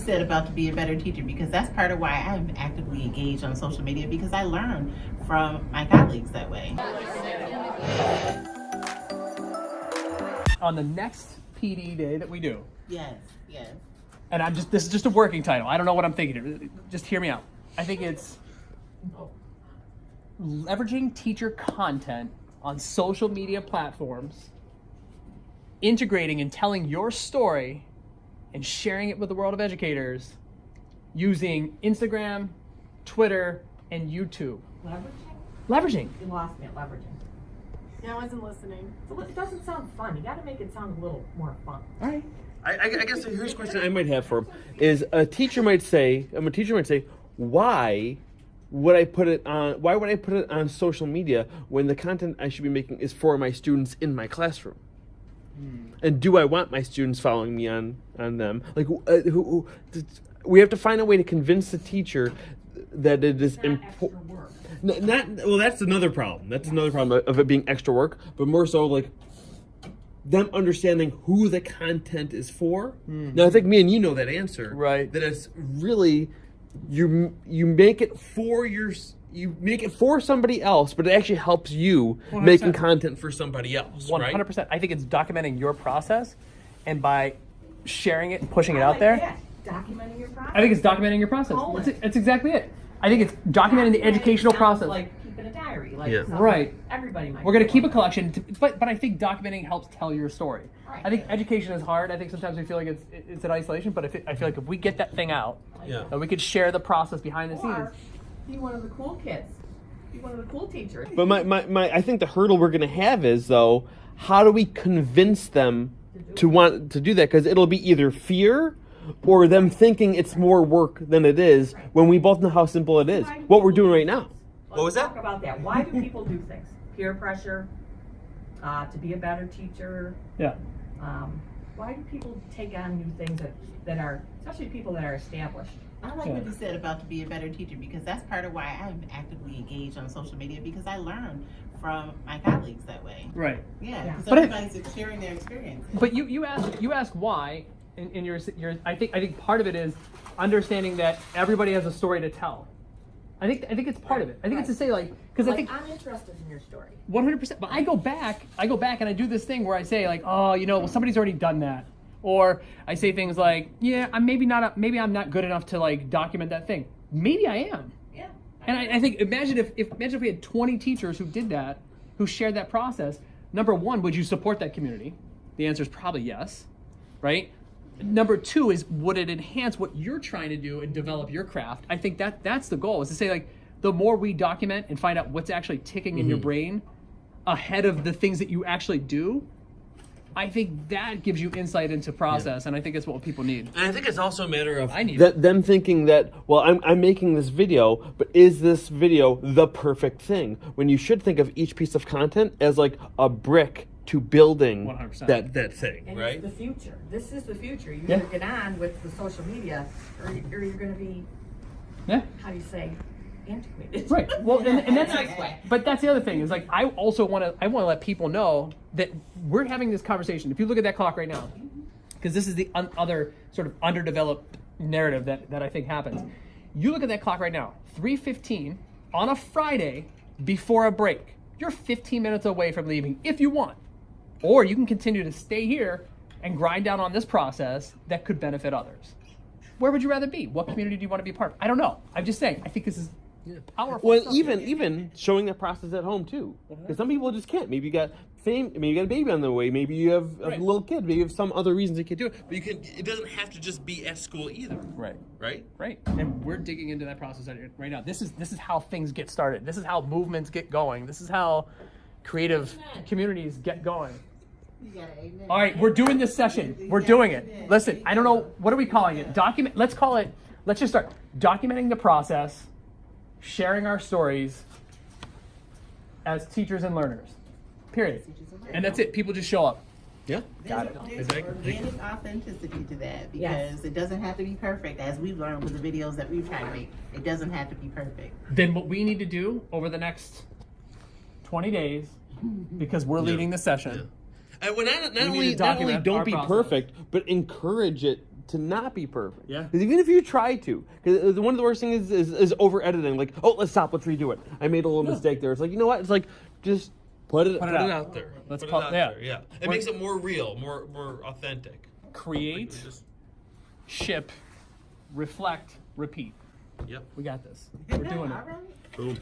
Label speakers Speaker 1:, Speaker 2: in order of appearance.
Speaker 1: said about to be a better teacher, because that's part of why I'm actively engaged on social media, because I learn from my colleagues that way.
Speaker 2: On the next PD day that we do,
Speaker 1: Yes, yes.
Speaker 2: and this is just a working title. I don't know what I'm thinking. Just hear me out. I think it's leveraging teacher content on social media platforms, integrating and telling your story and sharing it with the world of educators using Instagram, Twitter, and YouTube. Leveraging.
Speaker 3: You lost me at leveraging.
Speaker 4: Yeah, I wasn't listening.
Speaker 3: It doesn't sound fun. You got to make it sound a little more fun.
Speaker 2: All right.
Speaker 5: I guess here's a question I might have for him is a teacher might say, why would I put it on social media when the content I should be making is for my students in my classroom? And do I want my students following me on them? Like, we have to find a way to convince the teacher that it is important. Well, that's another problem. That's another problem of it being extra work, but more so like them understanding who the content is for. Now, I think me and you know that answer,
Speaker 2: right?
Speaker 5: That it's really you make it for somebody else, but it actually helps you
Speaker 2: 100%.
Speaker 5: making content for somebody else.
Speaker 2: 100%.
Speaker 5: Right?
Speaker 2: I think it's documenting your process, and by sharing it and pushing it out there.
Speaker 3: Yeah, documenting your process.
Speaker 2: I think it's documenting your process. That's exactly it. I think it's documenting the educational process.
Speaker 3: Like keeping a diary. Like
Speaker 5: Yeah.
Speaker 3: something
Speaker 2: Right.
Speaker 3: Everybody might.
Speaker 2: We're going to keep a collection, but I think documenting helps tell your story.
Speaker 3: Right.
Speaker 2: I think education is hard. I think sometimes we feel like it's in isolation, but I feel like if we get that thing out,
Speaker 5: Yeah.
Speaker 2: and we could share the process behind the
Speaker 3: Or
Speaker 2: scenes.
Speaker 3: be one of the cool kids. Be one of the cool teachers.
Speaker 5: But my I think the hurdle we're going to have is, though, how do we convince them to want to do that? Because it'll be either fear or them thinking it's more work than it is when we both know how simple it is. What we're doing right now.
Speaker 3: Let's talk about that. Why do people do things? Peer pressure, to be a better teacher.
Speaker 2: Yeah.
Speaker 3: Why do people take on new things that are, especially people that are established?
Speaker 1: I like what you said about to be a better teacher, because that's part of why I'm actively engaged on social media, because I learn from my colleagues that way.
Speaker 2: Right.
Speaker 1: Yeah, because
Speaker 2: But
Speaker 1: everybody's sharing their experience.
Speaker 2: But you ask why, in your I think part of it is understanding that everybody has a story to tell. I think it's part of it. I think it's to say because I think
Speaker 3: I'm interested in your story.
Speaker 2: 100%. But I go back and I do this thing where I say well, somebody's already done that, or I say things like, yeah, maybe I'm not good enough to document that thing. Maybe I am.
Speaker 3: Yeah.
Speaker 2: And I think imagine if we had 20 teachers who did that, who shared that process. Number one, would you support that community? The answer is probably yes, right? Number two is, would it enhance what you're trying to do and develop your craft? I think that's the goal, is to say the more we document and find out what's actually ticking in your brain ahead of the things that you actually do, I think that gives you insight into process, and I think that's what people need.
Speaker 5: And I think it's also a matter of
Speaker 2: I need
Speaker 5: them thinking that, well, I'm making this video, but is this video the perfect thing? When you should think of each piece of content as like a brick to building
Speaker 2: 100%.
Speaker 5: that thing,
Speaker 3: And
Speaker 5: right?
Speaker 3: it's the future. This is the future. You
Speaker 2: Yeah.
Speaker 3: either get on with the social media, or you're going to be,
Speaker 2: Yeah.
Speaker 3: how do you say, antiquated.
Speaker 2: Right. Well, and that's
Speaker 3: Nice way.
Speaker 2: but that's the other thing is I also want to let people know that we're having this conversation. If you look at that clock right now, because this is the other sort of underdeveloped narrative that I think happens. You look at that clock right now, 3:15 on a Friday before a break. You're 15 minutes away from leaving if you want, or you can continue to stay here and grind down on this process that could benefit others. Where would you rather be? What community do you want to be a part of? I don't know. I'm just saying. I think this is powerful.
Speaker 5: Well,
Speaker 2: stuff.
Speaker 5: even showing that process at home too, because some people just can't. Maybe you got fame. Maybe you got a baby on the way. Maybe you have a little kid. Maybe you have some other reasons you can do it. But you can. It doesn't have to just be at school either.
Speaker 2: Right.
Speaker 5: Right.
Speaker 2: Right. And we're digging into that process right now. This is how things get started. This is how movements get going. This is how creative communities get going. All right, we're doing this session. We're doing it. Listen, I don't know, what are we calling it? Let's just start documenting the process, sharing our stories as teachers and learners. Period. And that's it. People just show up.
Speaker 5: Yeah.
Speaker 2: Got it.
Speaker 1: There's organic authenticity to that, because it doesn't have to be perfect. As we've learned with the videos that we've tried to make, it doesn't have to be perfect.
Speaker 2: Then what we need to do over the next 20 days, because we're leading the session.
Speaker 5: And when not
Speaker 2: We need
Speaker 5: only
Speaker 2: to document
Speaker 5: don't
Speaker 2: our
Speaker 5: be
Speaker 2: process.
Speaker 5: perfect, but encourage it to not be perfect.
Speaker 6: Yeah.
Speaker 5: Because even if you try to, because one of the worst things is over editing. Like, oh, let's stop, let's redo it. I made a little mistake there. It's like, you know what? It's like, just put it out.
Speaker 6: there.
Speaker 2: Let's
Speaker 6: Put
Speaker 2: call-
Speaker 6: it out
Speaker 2: yeah.
Speaker 6: there. Yeah. It
Speaker 2: We're-
Speaker 6: makes it more real, more authentic.
Speaker 2: Create,
Speaker 6: Just-
Speaker 2: ship, reflect, repeat.
Speaker 6: Yep.
Speaker 2: We got this. We're doing it.
Speaker 1: All right.
Speaker 6: Boom.